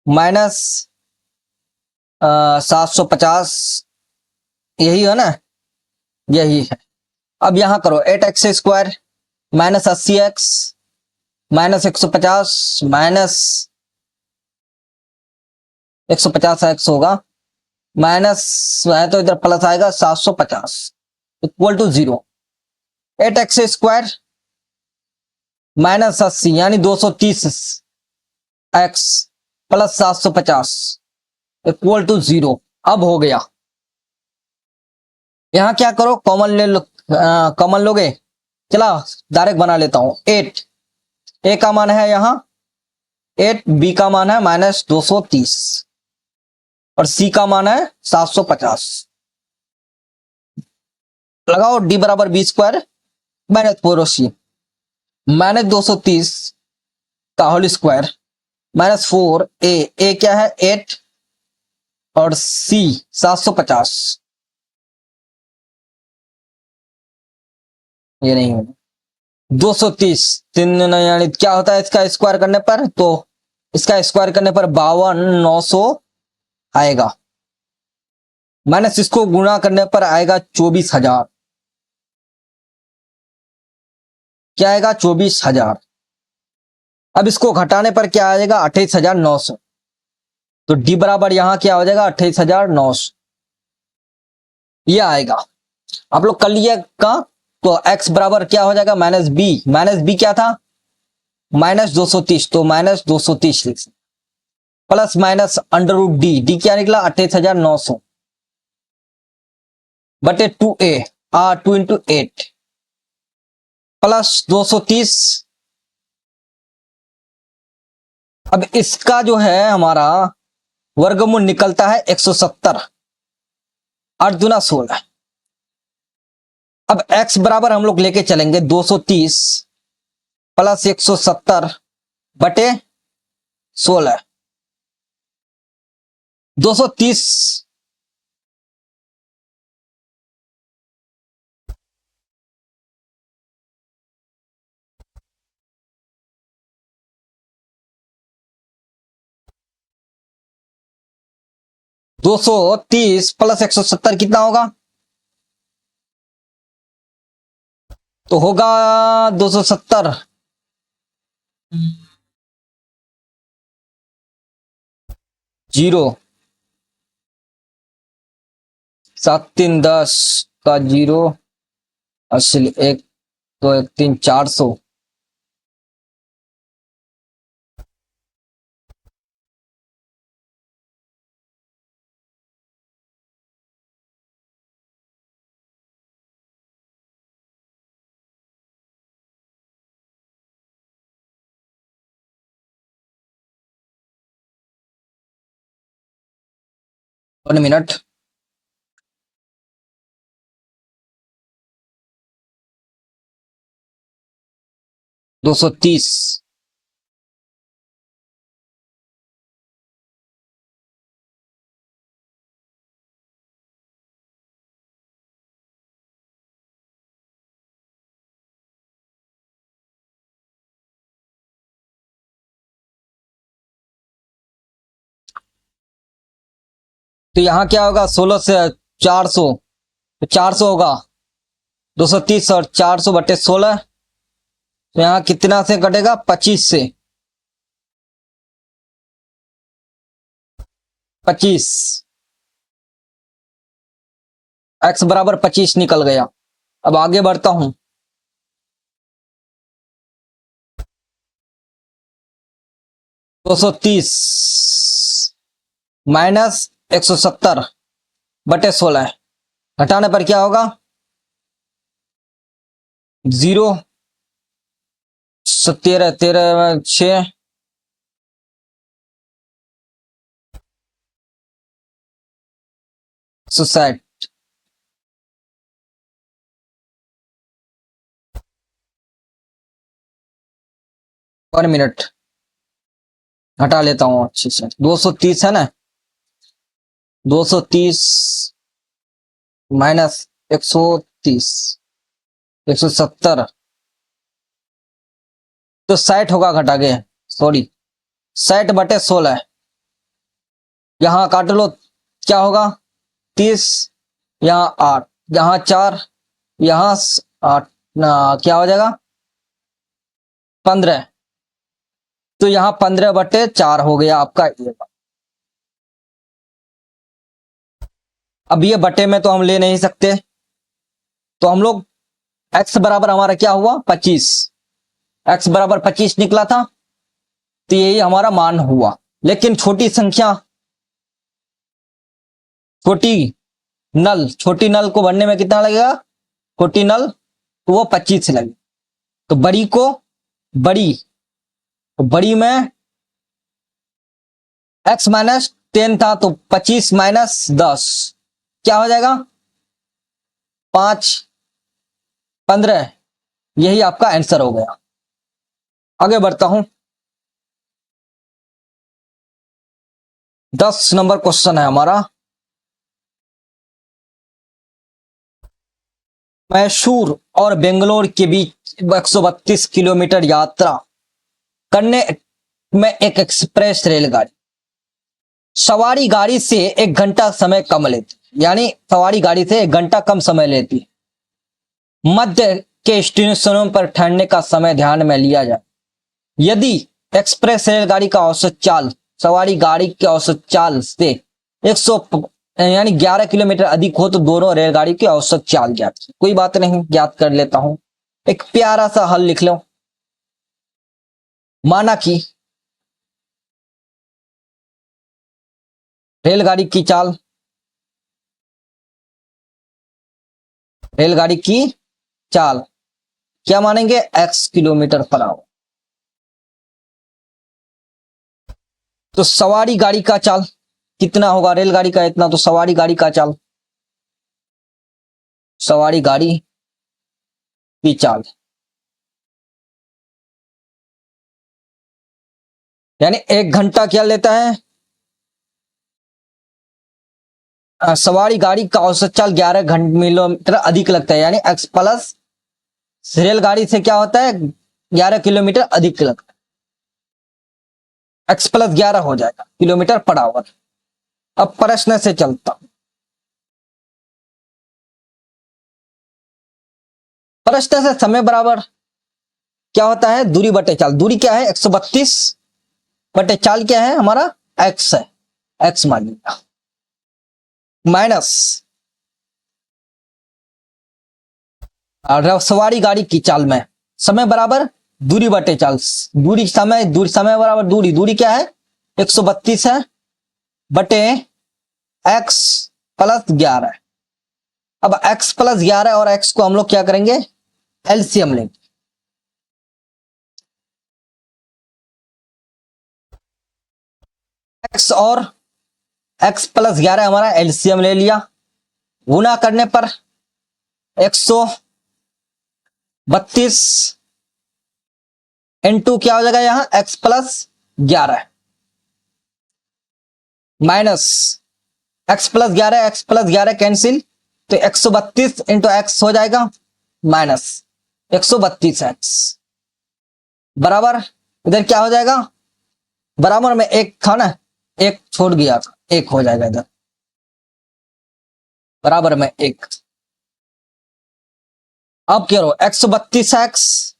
माइनस 750, यही है ना, यही है। अब यहां करो 8x square minus 80x minus 150 minus 150x होगा, माइनस है तो इधर प्लस आएगा 750 equal to 0, 8x square minus 80 यानी 230x प्लस 750 इक्वल टू 0। अब हो गया, यहां क्या करो, कॉमन ले लो, कॉमन लोगे, चला डायरेक्ट बना लेता हूं। 8 ए का मान है यहां 8, बी का मान है -230 और सी का मान है 750। लगाओ डी बराबर बी स्क्वायर -4c -230 का होल स्क्वायर -4 ए क्या है 8 और सी 750। ये नहीं होगा 230 3 यानी क्या होता है इसका स्क्वायर करने पर, तो इसका स्क्वायर करने पर 52,900 आएगा, माइनस इसको गुणा करने पर आएगा 24,000। क्या आएगा 24,000। अब इसको घटाने पर क्या आ जाएगा 28,900। तो डी बराबर यहां क्या हो जाएगा 28,900 ये आएगा। आप लोग कर लिएगा तो x बराबर क्या हो जाएगा -b क्या था -230, तो -230 लिख सकते प्लस माइनस √d, डी क्या निकला 28,900 बटे 2a 2 इंटू 8 प्लस 230। अब इसका जो है हमारा वर्गमूल निकलता है 170, 8 दूना 16। अब x बराबर हम लोग लेके चलेंगे 230 प्लस 170 बटे 16। 230 230 प्लस 170 कितना होगा, तो होगा 270 0 7 3 10 का 0 असली 1 2 1 3 400। वन मिनट, दो सौ तीस तो यहां क्या होगा 16 से 400, तो 400 होगा 230 और 400 बटे 16, तो यहां कितना से कटेगा 25 से 25 x बराबर 25 निकल गया। अब आगे बढ़ता हूं, दो सौ तीस माइनस 170 बटे 16 घटाने पर क्या होगा 0 13 13 6 160। 1 मिनट घटा लेता हूं अच्छे से, 230 है ना, 230 माइनस 130 170 तो 60 होगा, घटा के सॉरी 60 बटे 16 यहां काट लो, क्या होगा 30 यहां 8 यहां 4 यहां 8 ना क्या हो जाएगा 15, तो यहां 15 बटे 4 हो गया आपका ये। अब ये बटे में तो हम ले नहीं सकते, तो हम लोग x बराबर हमारा क्या हुआ 25, x बराबर 25 निकला था, तो यही हमारा मान हुआ। लेकिन छोटी संख्या छोटी नल, छोटी नल को भरने में कितना लगेगा, छोटी नल तो वो 25 से लगे। तो बड़ी को, बड़ी तो बड़ी में x माइनस 10 था तो 25 माइनस 10 क्या हो जाएगा, 5, 15। यही आपका आंसर हो गया। आगे बढ़ता हूं, 10 नंबर क्वेश्चन है हमारा। मैसूर और बेंगलोर के बीच 132 किलोमीटर यात्रा करने में एक एक्सप्रेस रेलगाड़ी सवारी गाड़ी से 1 घंटा समय कम लेती, यानी सवारी गाड़ी से 1 घंटा कम समय लेती। मध्य के स्टेशनों पर ठहरने का समय ध्यान में लिया जाए। यदि एक्सप्रेस रेलगाड़ी का औसत चाल सवारी गाड़ी के औसत चाल से 100 यानी 11 किलोमीटर अधिक हो तो दोनों रेलगाड़ी की औसत चाल ज्ञात। कोई बात नहीं, ज्ञात कर लेता हूं। एक प्यारा सा हल लिख लो। माना कि रेलगाड़ी की चाल, रेलगाड़ी की चाल क्या मानेंगे, x किलोमीटर पर आवर। तो सवारी गाड़ी का चाल कितना होगा, रेलगाड़ी का इतना, तो सवारी गाड़ी का चाल, सवारी गाड़ी की चाल यानी 1 घंटा क्या लेता है, सवारी गाड़ी का औसत चाल 11 किलोमीटर अधिक लगता है, यानी x प्लस रेलगाड़ी से क्या होता है 11 किलोमीटर अधिक लगता है, x प्लस 11 हो जाएगा किलोमीटर पर आवर। अब प्रश्न से चलता हूं। प्रश्न से समय बराबर क्या होता है, दूरी बटे चाल। दूरी क्या है 132 बटे चाल क्या है हमारा x है, x मान लिया, माइनस सवारी गाड़ी की चाल में समय बराबर दूरी बटे चाल। दूरी समय, दूरी समय बराबर दूरी, दूरी क्या है 132 है बटे x प्लस 11। अब x प्लस 11 और x को हम लोग क्या करेंगे, एलसीएम लेंगे। x और x प्लस 11 हमारा एलसीएम ले लिया, गुना करने पर 132 इंटू क्या हो जाएगा यहां x plus 11 minus x plus 11, x plus 11 cancel, तो 132 इंटू एक्स हो जाएगा माइनस 132x बराबर, इधर क्या हो जाएगा, बराबर में एक था ना, एक छोड़ गया था, एक हो जाएगा इधर, बराबर में एक। अब क्या हो 132x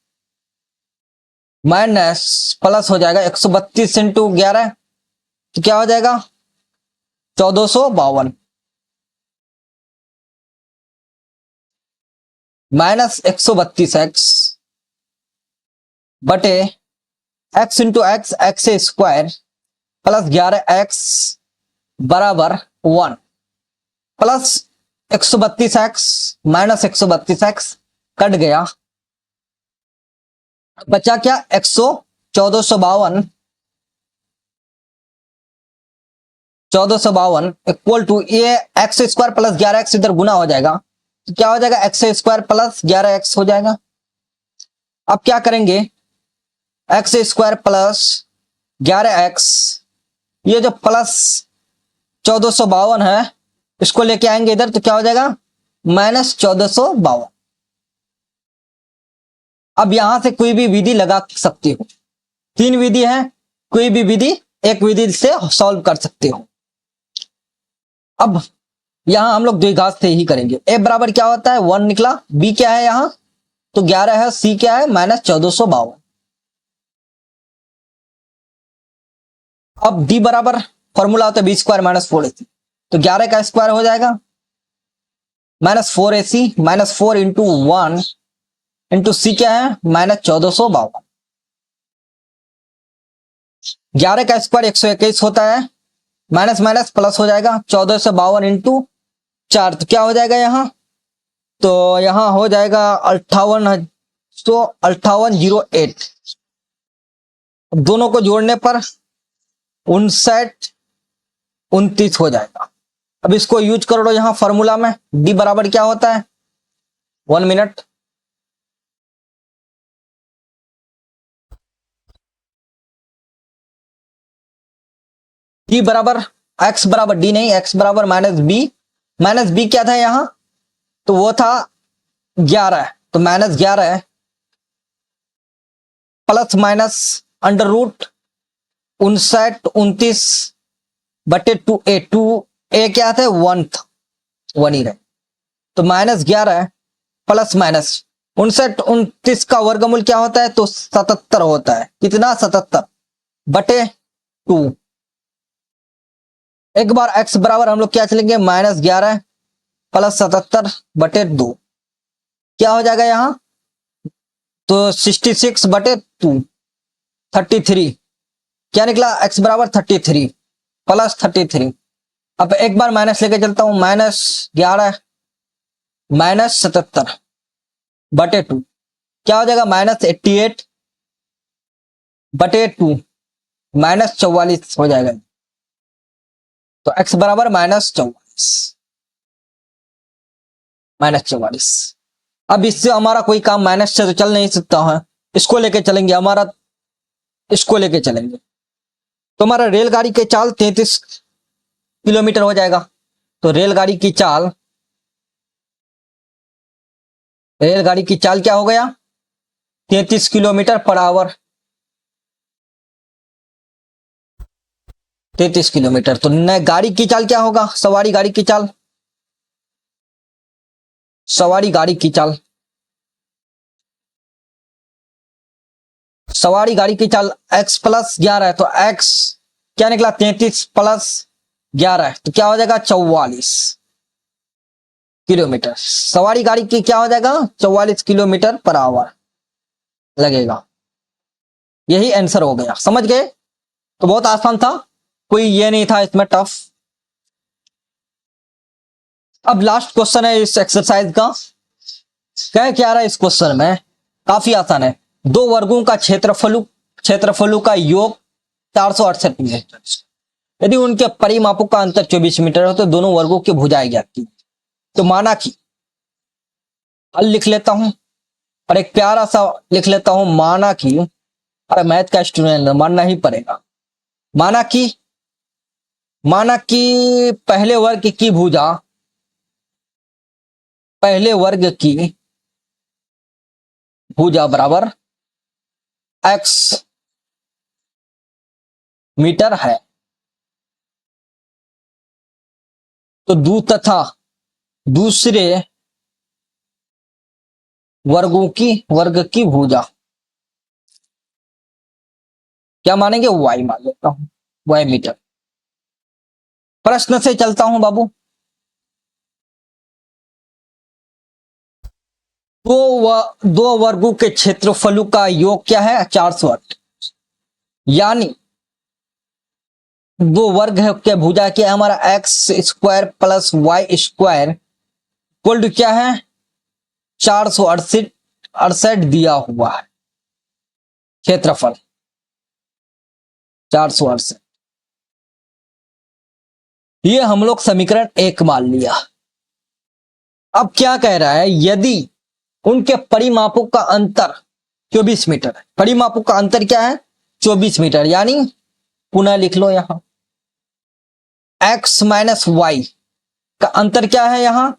माइनस प्लस हो जाएगा 132 इंटू 11, तो क्या हो जाएगा 1452 माइनस 132x बटे x into x, x square plus 11x बराबर 1 plus 132x minus 132x cut गया, बचा क्या 1452 इक्वल टू ये एक्स स्क्वायर प्लस 11x इधर गुना हो जाएगा, तो क्या हो जाएगा एक्स स्क्वायर प्लस 11x हो जाएगा। अब क्या करेंगे, एक्स स्क्वायर प्लस 11x, ये जो प्लस 1452 है इसको लेके आएंगे इधर, तो क्या हो जाएगा माइनस 1452। अब यहां से कोई भी विधि लगा सकते हो, 3 विधि है, कोई भी विधि एक विधि से सॉल्व कर सकते हो। अब यहां हम लोग द्विघात से ही करेंगे। ए बराबर क्या होता है 1 निकला, बी क्या है यहां तो 11 है, सी क्या है माइनस 1452। अब डी बराबर फॉर्मूला होता है बी स्क्वायर माइनस 4ac, तो 11 का स्क्वायर हो जाएगा minus 4ac minus 4 into 1 into c क्या है माइनस 1452। 11 का स्क्वायर 121 होता है, माइनस माइनस प्लस हो जाएगा 1452 इंटू 4, तो क्या हो जाएगा यहाँ, तो यहाँ हो जाएगा 5808। दोनों को जोड़ने पर 5929 हो जाएगा। अब इसको यूज कर लो यहाँ फॉर्मूला में, डी बराबर क्या होता है, 1 मिनट, डी बराबर एक्स बराबर डी नहीं, एक्स बराबर -b। -b क्या था यहाँ, तो वो था 11, तो -11 plus minus under root 5929/2a। 2a क्या था, 1 था, 1 ही रहे, तो -11 प्लस माइनस 5929 का वर्गमूल क्या होता है, तो 77 होता है। कितना, 77/2। एक बार x बराबर हम लोग क्या चलेंगे, -11 प्लस 77/2, क्या हो जाएगा यहाँ, तो 66/2, 33, क्या निकला, x बराबर 33 प्लस 33। अब एक बार माइनस लेके चलता हूं, -11 -77/2, क्या हो जाएगा, -88/2 -44 हो जाएगा। तो x बराबर -44। अब इससे हमारा कोई काम माइनस से तो चल नहीं सकता है, इसको लेके चलेंगे, इसको लेके चलेंगे, तो हमारा रेलगाड़ी के चाल 33 किलोमीटर हो जाएगा। तो रेलगाड़ी की चाल क्या हो गया, 33 किलोमीटर पर आवर, 33 किलोमीटर। तो न गाड़ी की चाल क्या होगा, सवारी गाड़ी की चाल, सवारी गाड़ी की चाल x प्लस 11 है, तो x क्या निकला, 33 प्लस 11, तो क्या हो जाएगा, 44 किलोमीटर। सवारी गाड़ी की क्या हो जाएगा, 44 किलोमीटर पर आवर लगेगा। यही आंसर हो गया, समझ गए, तो बहुत आसान था, कोई ये नहीं था इसमें टफ। अब लास्ट क्वेश्चन है इस एक्सरसाइज का, क्या रहा है इस क्वेश्चन में, काफी आसान है। दो वर्गों का क्षेत्रफलों का योग 468 मीटर, यदि उनके परिमापों का अंतर 24 मीटर हो तो दोनों वर्गों की भुजाएं ज्ञात की। तो माना कि, हल लिख लेता हूं और एक प्यारा सा लिख लेता हूं, माना कि, अरे मैथ का स्टूडेंट मानना ही पड़ेगा, माना कि पहले वर्ग की भुजा बराबर x मीटर है, तो तथा दूसरे वर्ग की भुजा क्या मानेंगे, y मान लेता हूं, y मीटर। प्रश्न से चलता हूं बाबू, दो वर्गों के क्षेत्रफलों का योग क्या है, 408, यानी दो वर्ग है के भुजा क्या है हमारा, x² plus y² equal to क्या है, 468 दिया हुआ है क्षेत्रफल, 468। ये हम लोग समीकरण 1 मान लिया। अब क्या कह रहा है, यदि उनके परिमापों का अंतर 24 मीटर है, परिमापों का अंतर क्या है, 24 मीटर, यानी पुनः लिख लो यहां x माइनस वाई का अंतर क्या है, यहां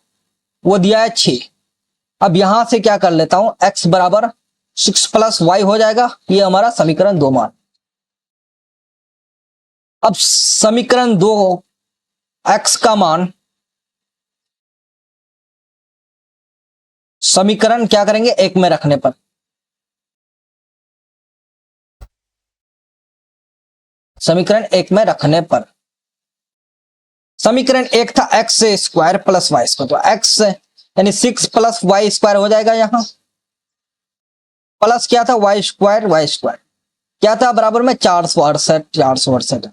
वो दिया है 6। अब यहां से क्या कर लेता हूं, x बराबर 6 प्लस वाई हो जाएगा, ये हमारा समीकरण 2 मान। अब समीकरण 2 x का मान, समीकरण क्या करेंगे 1 में रखने पर, समीकरण 1 में रखने पर, समीकरण 1 था x² प्लस वाई स्क्वायर, तो x यानी 6 प्लस वाई स्क्वायर हो जाएगा, यहां प्लस क्या था, वाई स्क्वायर क्या था, बराबर में 468।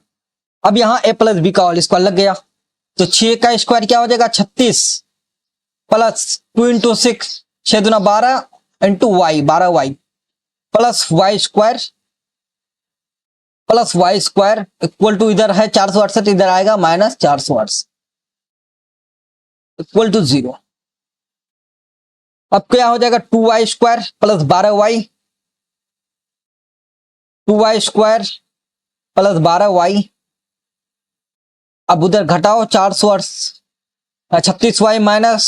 अब यहां a प्लस बी का होल स्क्वायर लग गया, तो 6 का स्क्वायर क्या हो जाएगा 36 प्लस 2 इंटू 6 6 दूना 12 into y 12y plus y square equal to इधर है 468 इधर आएगा माइनस 468 इक्वल टू 0। अब क्या हो जाएगा 2y square plus 12y 2y square plus 12y। अब उधर घटाओ 36y माइनस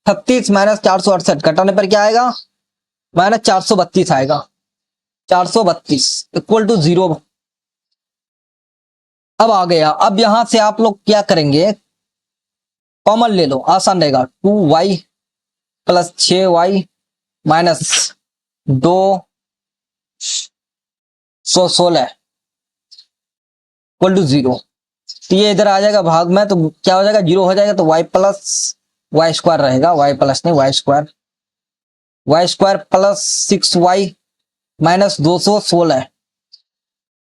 36 माइनस 468 घटाने पर क्या आएगा माइनस 432 आएगा 432 इक्वल टू 0। अब आ गया। अब यहां से आप लोग क्या करेंगे कॉमन ले लो आसान रहेगा 2y plus 6y minus 216 equal to 0। तो ये इधर आ जाएगा भाग में तो क्या हो जाएगा 0 हो जाएगा तो y प्लस वाई स्क्वायर रहेगा y प्लस नहीं y square plus 6y minus 216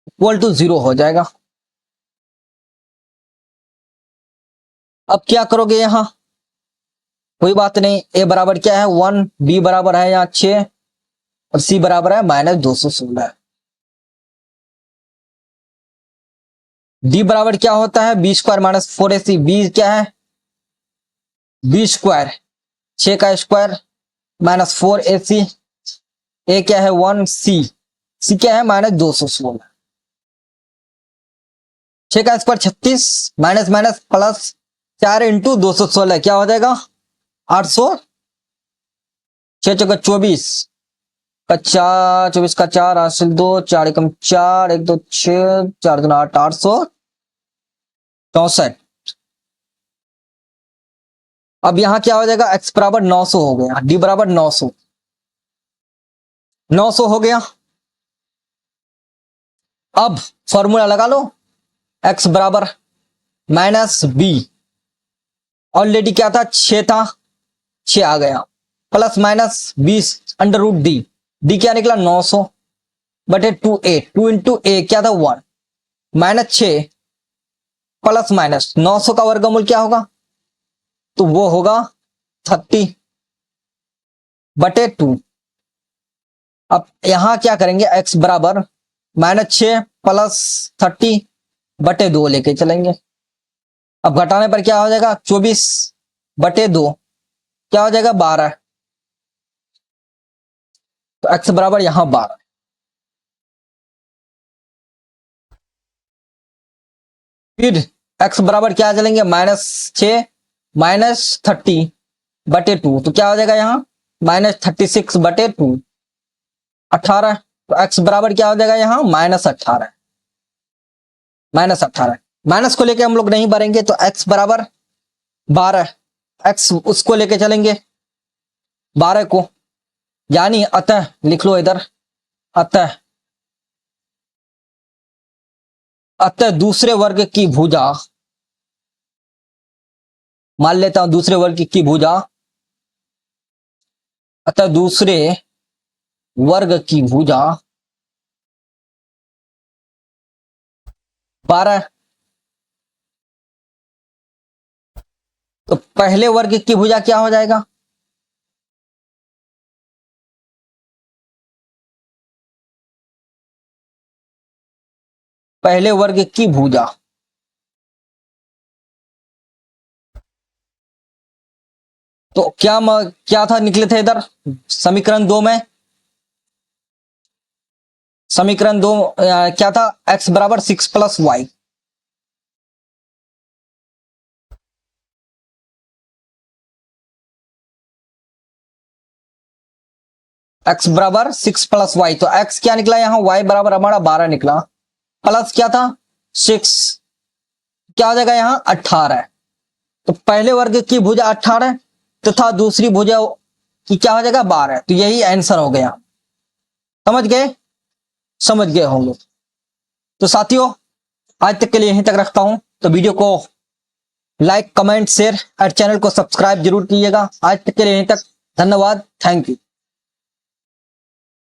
equal to 0 हो जाएगा। अब क्या करोगे यहां कोई बात नहीं a बराबर क्या है 1 b बराबर है यहाँ 6 और c बराबर है माइनस 216। d बराबर क्या होता है b square minus 4ac b क्या है b स्क्वायर 6 का स्क्वायर माइनस 4ac a क्या है 1 c क्या है माइनस 216। 6 का square 36 minus minus plus 4 into 216 क्या हो जाएगा 800 6 चौका 24 का 4 24 का 4 हासिल 2 4 एकम 4 1 2 6 4 2 8 864। अब यहां क्या हो जाएगा x बराबर 900 हो गया d बराबर 900 हो गया। अब फॉर्मूला लगा लो x बराबर माइनस b ऑलरेडी क्या था 6 था 6 आ गया plus minus 20 under root D क्या निकला 900 बटे 2a 2 इंटू ए क्या था 1 माइनस 6 प्लस माइनस 900 का वर्गमूल क्या होगा तो वो होगा 30 बटे 2। अब यहां क्या करेंगे x बराबर माइनस 6 प्लस 30 बटे 2 लेके चलेंगे। अब घटाने पर क्या हो जाएगा 24 बटे 2 क्या हो जाएगा 12 तो x बराबर यहां 12। फिर x बराबर क्या चलेंगे माइनस 6 माइनस 30 बटे 2 तो क्या हो जाएगा यहां माइनस 36 बटे 2 18 तो x बराबर क्या हो जाएगा यहां माइनस 18 माइनस को लेके हम लोग नहीं भरेंगे तो x बराबर 12 x उसको लेके चलेंगे 12 को यानी अतः लिख लो इधर अतः दूसरे वर्ग की भुजा मान लेता हूं दूसरे वर्ग की भुजा अतः दूसरे वर्ग की भुजा 12 तो पहले वर्ग की भुजा क्या हो जाएगा पहले वर्ग की भुजा तो क्या था निकले थे इधर समीकरण 2 में समीकरण 2 क्या था x बराबर 6 प्लस वाई x बराबर 6 प्लस वाई तो x क्या निकला यहां y बराबर हमारा 12 निकला प्लस क्या था 6 क्या हो जाएगा यहां 18 तो पहले वर्ग की भुजा 18 तथा दूसरी भुजा की क्या हो जाएगा 12 तो यही आंसर हो गया। समझ गए होंगे। तो साथियों आज तक के लिए यहीं तक रखता हूं तो वीडियो को लाइक कमेंट शेयर और चैनल को सब्सक्राइब जरूर कीजिएगा। आज तक के लिए यहीं तक धन्यवाद थैंक यू।